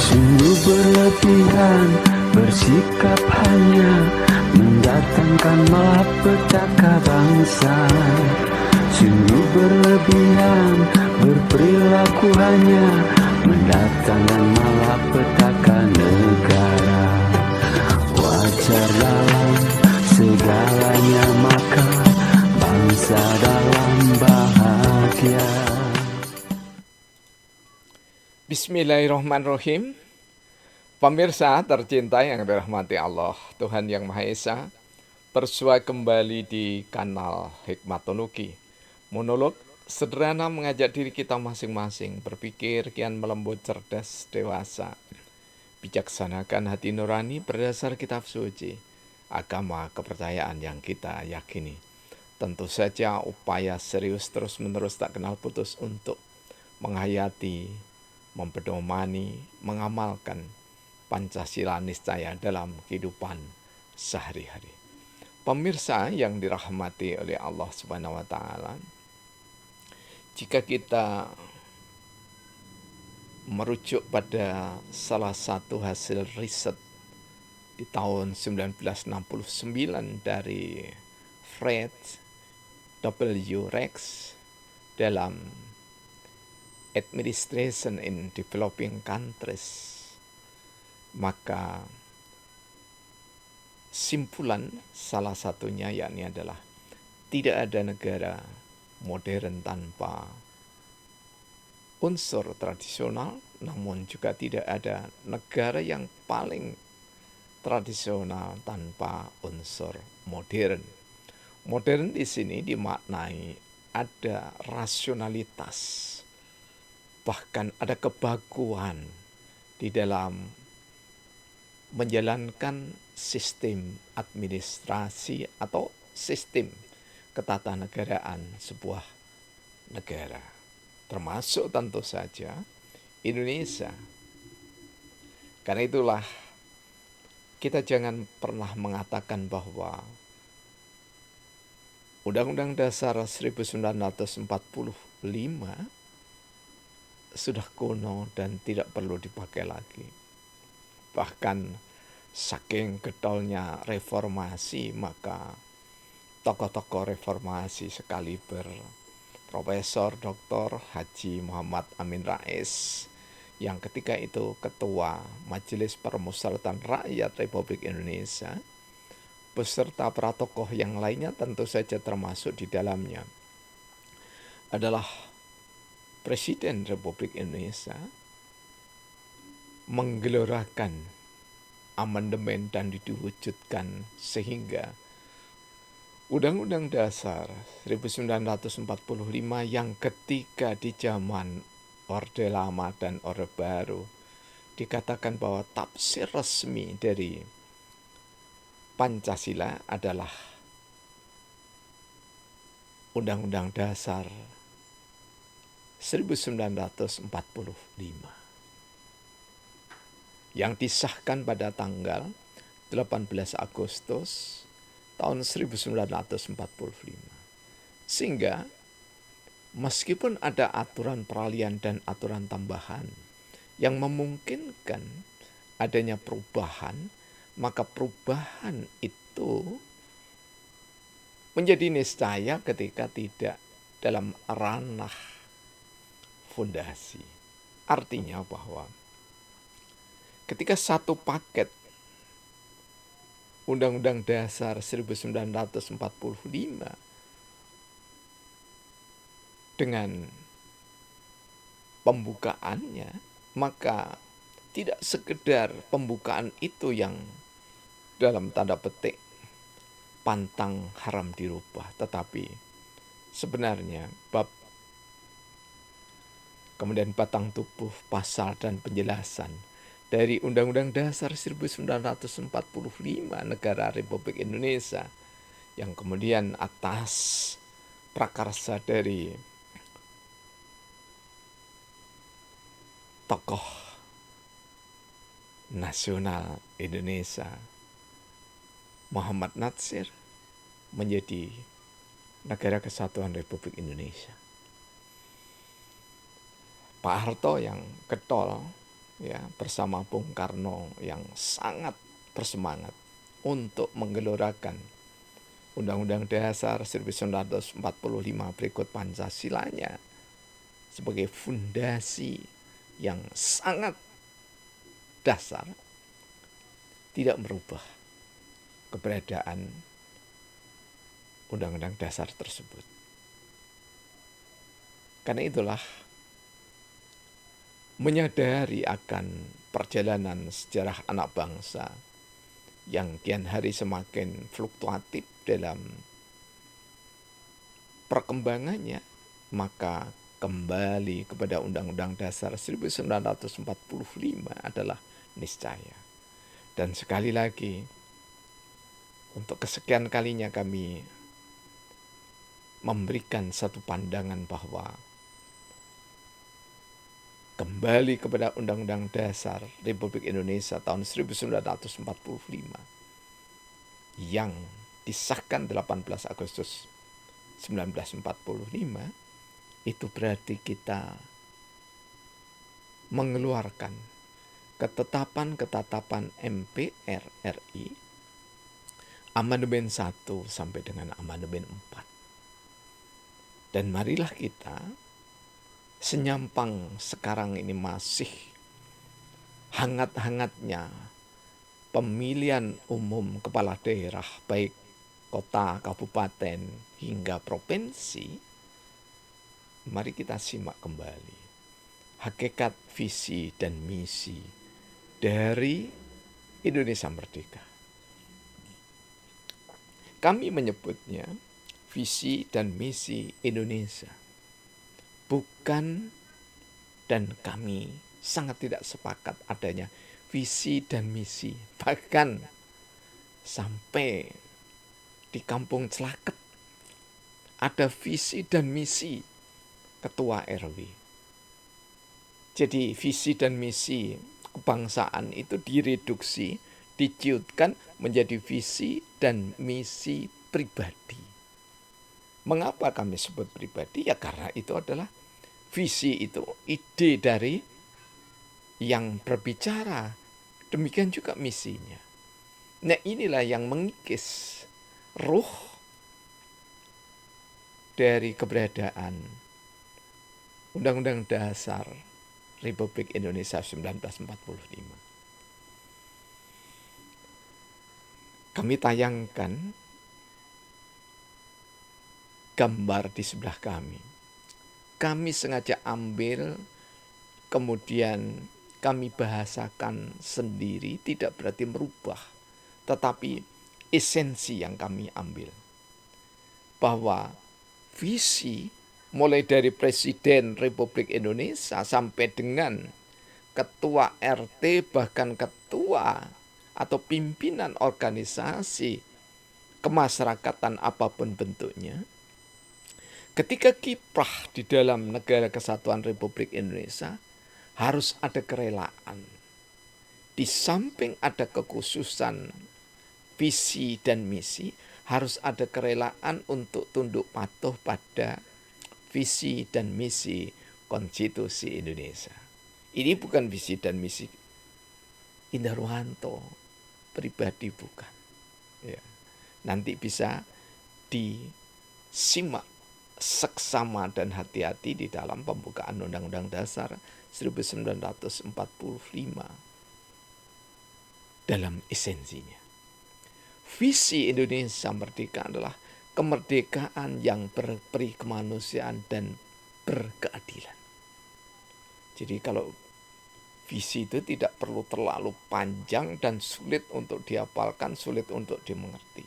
Sungguh berlebihan bersikap hanya mendatangkan malapetaka bangsa. Sungguh berlebihan berperilaku hanya mendatangkan malapetaka negara. Wajar dalam segalanya maka bangsa dalam bahagia. Bismillahirrahmanirrahim. Pemirsa tercinta yang dirahmati Allah, Tuhan Yang Maha Esa, bersua kembali di kanal Hikmatologi. Monolog sederhana mengajak diri kita masing-masing berpikir kian melembut, cerdas, dewasa. Bijaksanakan hati nurani berdasar kitab suci, agama kepercayaan yang kita yakini. Tentu saja upaya serius terus-menerus tak kenal putus untuk menghayati, mempedomani, mengamalkan Pancasila niscaya dalam kehidupan sehari-hari. Pemirsa yang dirahmati oleh Allah Subhanahu wa taala, jika kita merujuk pada salah satu hasil riset di tahun 1969 dari Fred W. Rex dalam Administration in Developing Countries, maka simpulan salah satunya yakni adalah tidak ada negara modern tanpa unsur tradisional, namun juga tidak ada negara yang paling tradisional tanpa unsur modern. Modern di sini dimaknai ada rasionalitas, bahkan ada kebaguan di dalam menjalankan sistem administrasi atau sistem ketatanegaraan sebuah negara, termasuk tentu saja Indonesia. Karena itulah kita jangan pernah mengatakan bahwa Undang-Undang Dasar 1945 sudah kuno dan tidak perlu dipakai lagi. Bahkan saking getolnya reformasi, maka tokoh-tokoh reformasi sekaliber Profesor Dr. Haji Muhammad Amin Rais yang ketika itu Ketua Majelis Permusyawaratan Rakyat Republik Indonesia beserta para tokoh yang lainnya tentu saja termasuk di dalamnya adalah Presiden Republik Indonesia, menggelorakan amandemen dan diwujudkan sehingga Undang-Undang Dasar 1945 yang ketika di zaman Orde Lama dan Orde Baru dikatakan bahwa tafsir resmi dari Pancasila adalah Undang-Undang Dasar 1945 yang disahkan pada tanggal 18 Agustus tahun 1945. Sehingga meskipun ada aturan peralihan dan aturan tambahan yang memungkinkan adanya perubahan, maka perubahan itu menjadi niscaya ketika tidak dalam ranah fondasi. Artinya bahwa ketika satu paket Undang-Undang Dasar 1945 dengan pembukaannya, maka tidak sekedar pembukaan itu yang dalam tanda petik pantang haram dirubah, tetapi sebenarnya bab kemudian batang tubuh, pasal dan penjelasan dari Undang-Undang Dasar 1945 Negara Republik Indonesia yang kemudian atas prakarsa dari tokoh nasional Indonesia Muhammad Natsir menjadi Negara Kesatuan Republik Indonesia. Pak Harto yang getol ya bersama Bung Karno yang sangat bersemangat untuk menggelorakan Undang-Undang Dasar 1945 berikut Pancasilanya sebagai fondasi yang sangat dasar, tidak merubah keberadaan Undang-Undang Dasar tersebut. Karena itulah, menyadari akan perjalanan sejarah anak bangsa yang kian hari semakin fluktuatif dalam perkembangannya, maka kembali kepada Undang-Undang Dasar 1945 adalah niscaya. Dan sekali lagi, untuk kesekian kalinya kami memberikan satu pandangan bahwa kembali kepada Undang-Undang Dasar Republik Indonesia tahun 1945 yang disahkan 18 Agustus 1945, itu berarti kita mengeluarkan ketetapan-ketetapan MPR RI Amandemen 1 sampai dengan Amandemen 4. Dan marilah kita, senyampang sekarang ini masih hangat-hangatnya pemilihan umum kepala daerah, baik kota, kabupaten, hingga provinsi, mari kita simak kembali hakikat, visi, dan misi dari Indonesia Merdeka. Kami menyebutnya visi dan misi Indonesia. Bukan, dan kami sangat tidak sepakat adanya visi dan misi. Bahkan sampai di Kampung Celaket ada visi dan misi ketua RW. Jadi visi dan misi kebangsaan itu direduksi, diciutkan menjadi visi dan misi pribadi. Mengapa kami sebut pribadi? Ya karena itu adalah visi, itu ide dari yang berbicara. Demikian juga misinya. Nah, inilah yang mengikis ruh dari keberadaan Undang-Undang Dasar Republik Indonesia 1945. Kami tayangkan gambar di sebelah kami. Kami sengaja ambil, kemudian kami bahasakan sendiri, tidak berarti merubah, tetapi esensi yang kami ambil. Bahwa visi mulai dari Presiden Republik Indonesia sampai dengan ketua RT, bahkan ketua atau pimpinan organisasi kemasyarakatan apapun bentuknya, ketika kiprah di dalam negara kesatuan Republik Indonesia harus ada kerelaan. Di samping ada kekhususan visi dan misi, harus ada kerelaan untuk tunduk patuh pada visi dan misi Konstitusi Indonesia. Ini bukan visi dan misi Indah Ruanto pribadi, bukan. Ya. Nanti bisa disimak seksama dan hati-hati di dalam pembukaan Undang-Undang Dasar 1945 dalam esensinya. Visi Indonesia Merdeka adalah kemerdekaan yang berperi kemanusiaan dan berkeadilan. Jadi kalau visi itu tidak perlu terlalu panjang dan sulit untuk dihafalkan, sulit untuk dimengerti.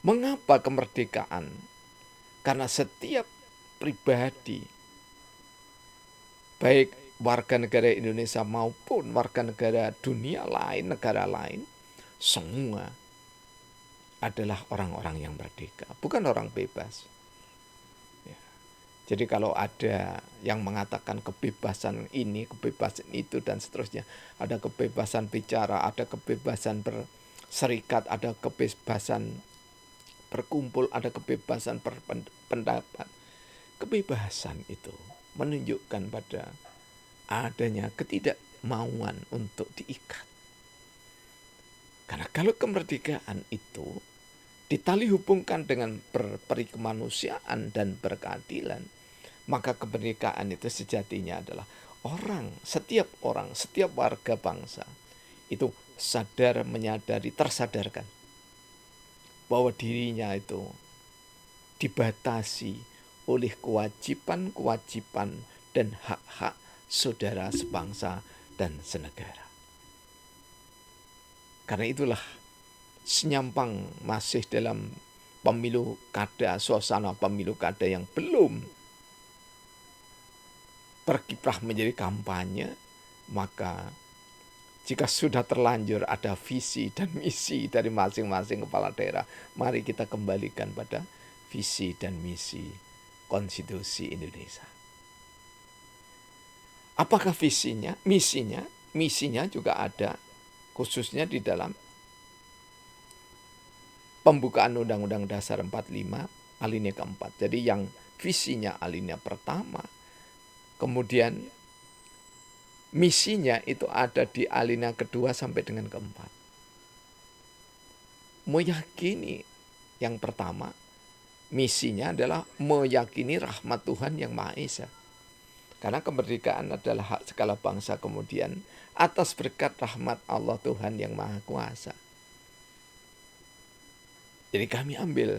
Mengapa kemerdekaan? Karena setiap pribadi, baik warga negara Indonesia maupun warga negara dunia lain, negara lain, semua adalah orang-orang yang merdeka, bukan orang bebas. Ya. Jadi kalau ada yang mengatakan kebebasan ini, kebebasan itu, dan seterusnya, ada kebebasan bicara, ada kebebasan berserikat, ada kebebasan berkumpul, ada kebebasan berpendapat. Kebebasan itu menunjukkan pada adanya kemauan untuk diikat. Karena kalau kemerdekaan itu ditali hubungkan dengan berperi kemanusiaan dan berkeadilan, maka kemerdekaan itu sejatinya adalah setiap orang, setiap warga bangsa itu sadar, menyadari, tersadarkan bahwa dirinya itu dibatasi oleh kewajiban-kewajiban dan hak-hak saudara sebangsa dan senegara. Karena itulah senyampang masih dalam pemilu kada, suasana pemilu kada yang belum berkiprah menjadi kampanye, maka jika sudah terlanjur ada visi dan misi dari masing-masing kepala daerah, mari kita kembalikan pada visi dan misi Konstitusi Indonesia. Apakah visinya? Misinya juga ada, khususnya di dalam pembukaan Undang-Undang Dasar 45 alinea keempat. Jadi yang visinya alinea pertama, kemudian misinya itu ada di alinea kedua sampai dengan keempat. Meyakini yang pertama, misinya adalah meyakini rahmat Tuhan yang Maha Esa. Karena kemerdekaan adalah hak segala bangsa, kemudian atas berkat rahmat Allah Tuhan yang Maha Kuasa. Jadi kami ambil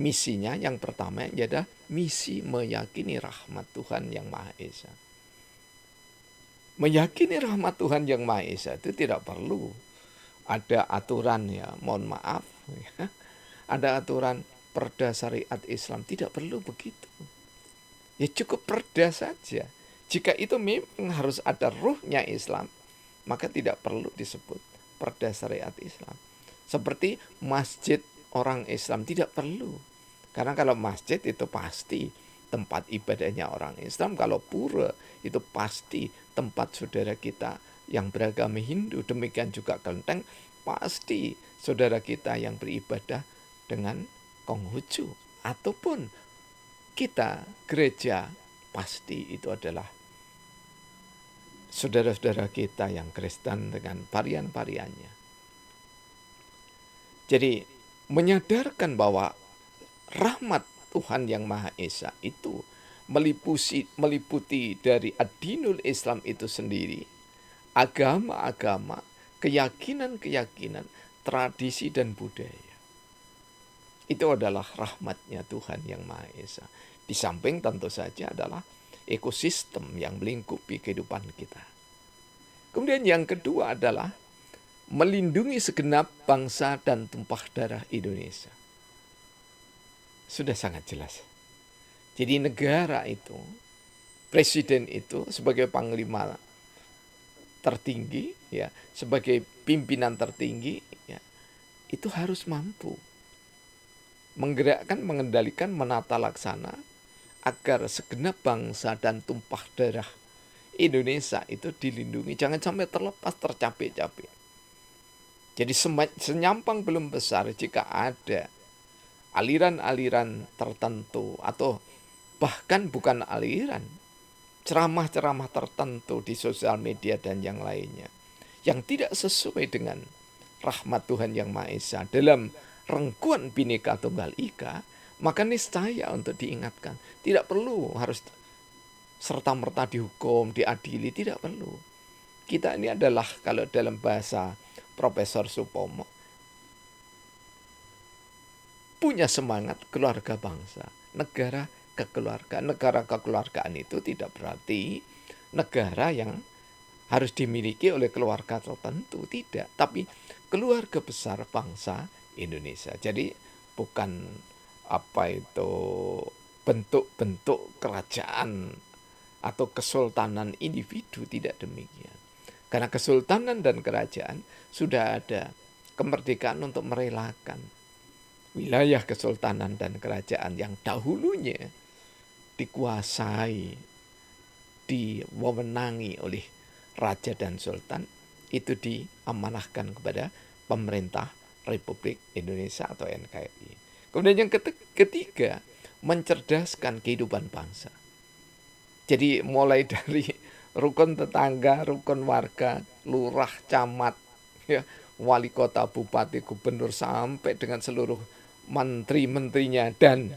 misinya yang pertama adalah misi meyakini rahmat Tuhan yang Maha Esa. Meyakini rahmat Tuhan yang Maha Esa itu tidak perlu ada aturan, ya mohon maaf ya. Ada aturan perda syariat Islam, tidak perlu begitu. Ya cukup perda saja. Jika itu memang harus ada ruhnya Islam, maka tidak perlu disebut perda syariat Islam. Seperti masjid orang Islam tidak perlu. Karena kalau masjid itu pasti tempat ibadahnya orang Islam. Kalau pura itu pasti tempat saudara kita yang beragama Hindu. Demikian juga kelenteng pasti saudara kita yang beribadah dengan Konghucu. Ataupun kita gereja pasti itu adalah saudara-saudara kita yang Kristen dengan varian-variannya. Jadi menyadarkan bahwa rahmat Tuhan yang Maha Esa itu meliputi dari ad-dinul Islam itu sendiri, agama-agama, keyakinan-keyakinan, tradisi dan budaya. Itu adalah rahmatnya Tuhan yang Maha Esa. Di samping tentu saja adalah ekosistem yang melingkupi kehidupan kita. Kemudian yang kedua adalah melindungi segenap bangsa dan tumpah darah Indonesia. Sudah sangat jelas. Jadi negara itu, presiden itu sebagai panglima tertinggi, ya, sebagai pimpinan tertinggi, ya, itu harus mampu menggerakkan, mengendalikan, menata laksana agar segenap bangsa dan tumpah darah Indonesia itu dilindungi. Jangan sampai terlepas, tercapek-capek. Jadi senyampang belum besar jika ada aliran-aliran tertentu atau bahkan bukan aliran, ceramah-ceramah tertentu di sosial media dan yang lainnya yang tidak sesuai dengan rahmat Tuhan yang Maha Esa dalam rengkuan Bhinneka Tunggal Ika, maka niscaya untuk diingatkan. Tidak perlu harus serta-merta dihukum, diadili, tidak perlu. Kita ini adalah, kalau dalam bahasa Profesor Supomo, punya semangat keluarga bangsa, negara kekeluargaan. Negara kekeluargaan itu tidak berarti negara yang harus dimiliki oleh keluarga tertentu, tidak. Tapi keluarga besar bangsa Indonesia. Jadi bukan bentuk-bentuk kerajaan atau kesultanan individu, tidak demikian. Karena kesultanan dan kerajaan sudah ada kemerdekaan untuk merelakan wilayah kesultanan dan kerajaan yang dahulunya dikuasai, diwewenangi oleh raja dan sultan, itu diamanahkan kepada pemerintah Republik Indonesia atau NKRI. Kemudian yang ketiga, mencerdaskan kehidupan bangsa. Jadi mulai dari rukun tetangga, rukun warga, lurah, camat, ya, wali kota, bupati, gubernur, sampai dengan seluruh menteri-menterinya dan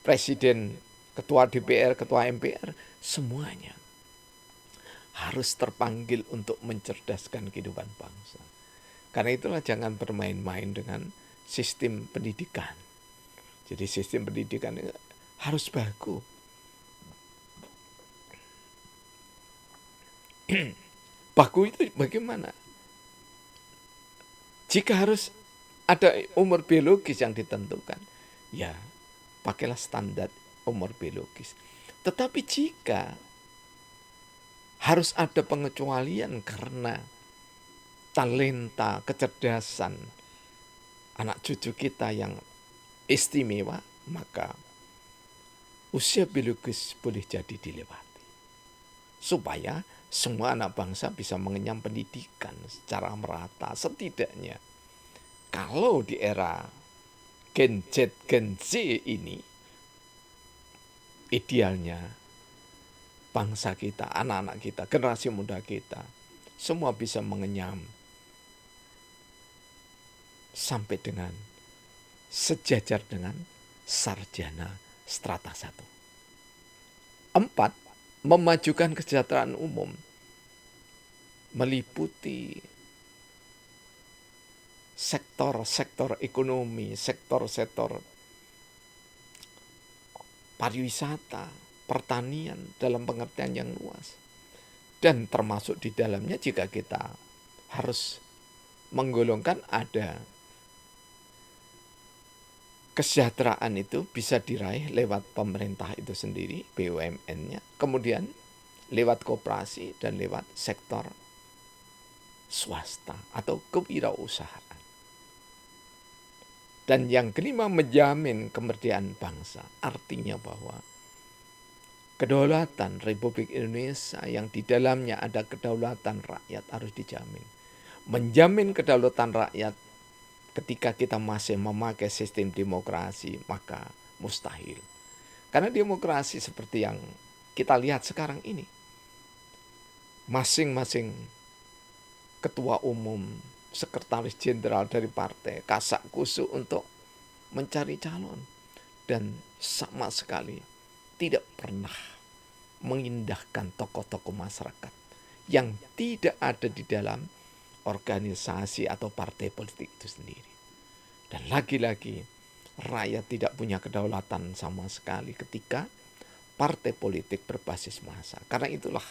presiden, ketua DPR, ketua MPR, semuanya harus terpanggil untuk mencerdaskan kehidupan bangsa. Karena itulah jangan bermain-main dengan sistem pendidikan. Jadi sistem pendidikan harus baku. Baku itu bagaimana? Jika harus ada umur biologis yang ditentukan, ya pakailah standar umur biologis. Tetapi jika harus ada pengecualian karena talenta, kecerdasan anak cucu kita yang istimewa, maka usia biologis boleh jadi dilewati. Supaya semua anak bangsa bisa mengenyam pendidikan secara merata. Setidaknya kalau di era Gen Z, Gen Z ini, idealnya bangsa kita, anak-anak kita, generasi muda kita, semua bisa mengenyam sampai dengan sejajar dengan sarjana strata 1. 4. Memajukan kesejahteraan umum meliputi sektor-sektor ekonomi, sektor-sektor pariwisata, pertanian dalam pengertian yang luas. Dan termasuk di dalamnya jika kita harus menggolongkan ada kesejahteraan itu bisa diraih lewat pemerintah itu sendiri, BUMN-nya, kemudian lewat koperasi dan lewat sektor swasta atau kewirausahaan. Dan yang kelima, menjamin kemerdekaan bangsa. Artinya bahwa kedaulatan Republik Indonesia yang di dalamnya ada kedaulatan rakyat harus dijamin. Menjamin kedaulatan rakyat ketika kita masih memakai sistem demokrasi, maka mustahil. Karena demokrasi seperti yang kita lihat sekarang ini, masing-masing ketua umum, sekretaris jenderal dari partai, kasak kusuk untuk mencari calon. Dan sama sekali tidak pernah mengindahkan tokoh-tokoh masyarakat yang tidak ada di dalam organisasi atau partai politik itu sendiri. Dan lagi-lagi rakyat tidak punya kedaulatan sama sekali ketika partai politik berbasis massa. Karena itulah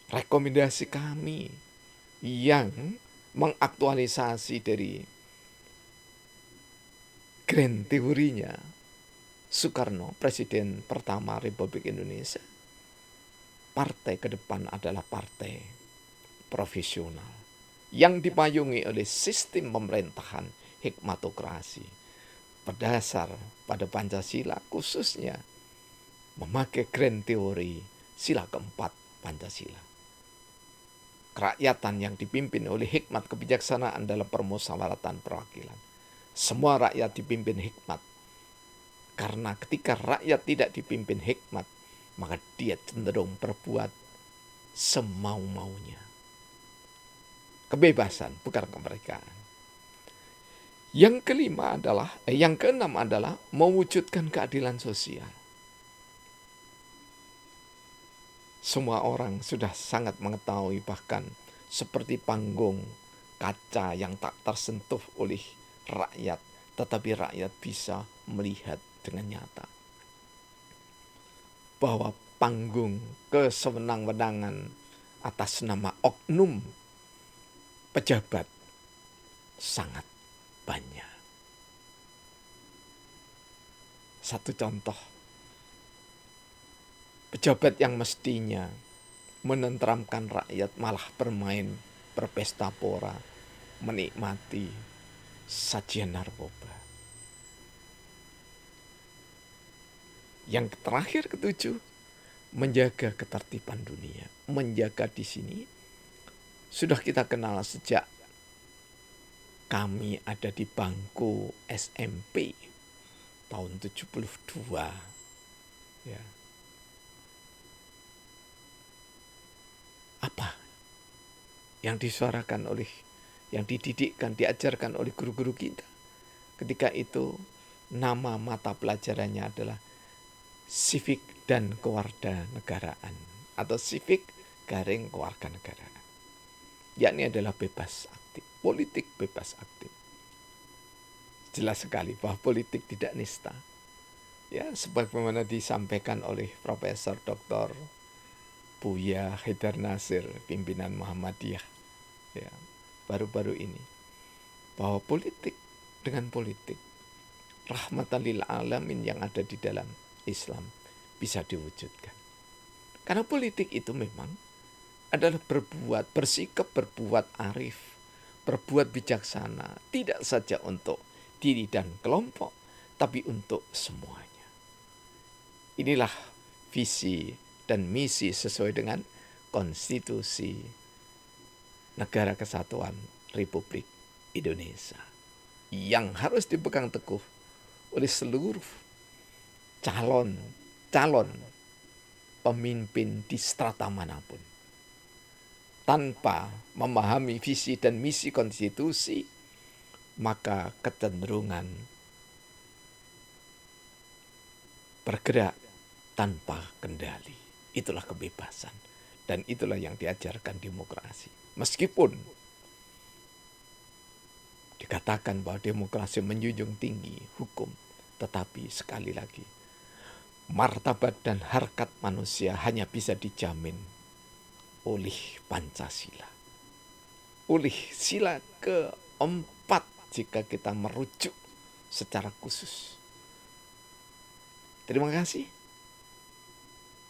rekomendasi kami yang mengaktualisasi dari grand teorinya Soekarno, Presiden pertama Republik Indonesia. Partai ke depan adalah partai profesional yang dipayungi oleh sistem pemerintahan hikmatokrasi berdasar pada Pancasila, khususnya memakai grand teori sila keempat Pancasila. Kerakyatan yang dipimpin oleh hikmat kebijaksanaan dalam permusyawaratan perwakilan. Semua rakyat dipimpin hikmat. Karena ketika rakyat tidak dipimpin hikmat, maka dia cenderung berbuat semau-maunya. Kebebasan, bukan kemerdekaan. Yang keenam adalah mewujudkan keadilan sosial. Semua orang sudah sangat mengetahui, bahkan seperti panggung kaca yang tak tersentuh oleh rakyat, tetapi rakyat bisa melihat dengan nyata bahwa panggung kesewenang-wenangan atas nama oknum pejabat sangat banyak. Satu contoh, pejabat yang mestinya menenteramkan rakyat malah bermain berpesta pora, menikmati sajian narkoba. Yang terakhir, ketujuh, menjaga ketertiban dunia. Menjaga di sini sudah kita kenal sejak kami ada di bangku SMP tahun 72. Ya. yang disuarakan oleh, yang dididikkan, diajarkan oleh guru-guru kita. Ketika itu nama mata pelajarannya adalah Civic dan Kewarganegaraan atau Civic garing Kewarganegaraan. Yakni adalah bebas aktif, politik bebas aktif. Jelas sekali bahwa politik tidak nista. Ya, sebagaimana disampaikan oleh Profesor Dr. Buya Haidar Nasir, pimpinan Muhammadiyah, ya, baru-baru ini, bahwa politik dengan politik, rahmatan lil alamin yang ada di dalam Islam bisa diwujudkan. Karena politik itu memang adalah bersikap berbuat arif, berbuat bijaksana, tidak saja untuk diri dan kelompok, tapi untuk semuanya. Inilah visi dan misi sesuai dengan konstitusi Negara Kesatuan Republik Indonesia yang harus dipegang teguh oleh seluruh calon pemimpin di strata manapun. Tanpa memahami visi dan misi konstitusi, maka kecenderungan bergerak tanpa kendali. Itulah kebebasan. Dan itulah yang diajarkan demokrasi. Meskipun dikatakan bahwa demokrasi menjunjung tinggi hukum, tetapi sekali lagi, martabat dan harkat manusia hanya bisa dijamin oleh Pancasila. Oleh sila keempat jika kita merujuk secara khusus. Terima kasih.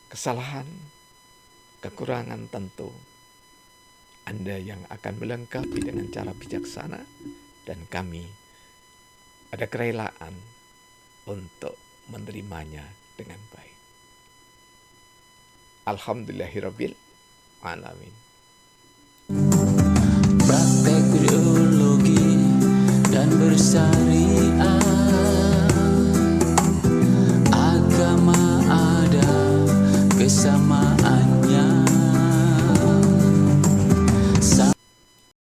Kesalahan, kekurangan tentu Anda yang akan melengkapi dengan cara bijaksana, dan kami ada kerelaan untuk menerimanya dengan baik. Alhamdulillahirabbil alamin. Praktek biologi dan bersari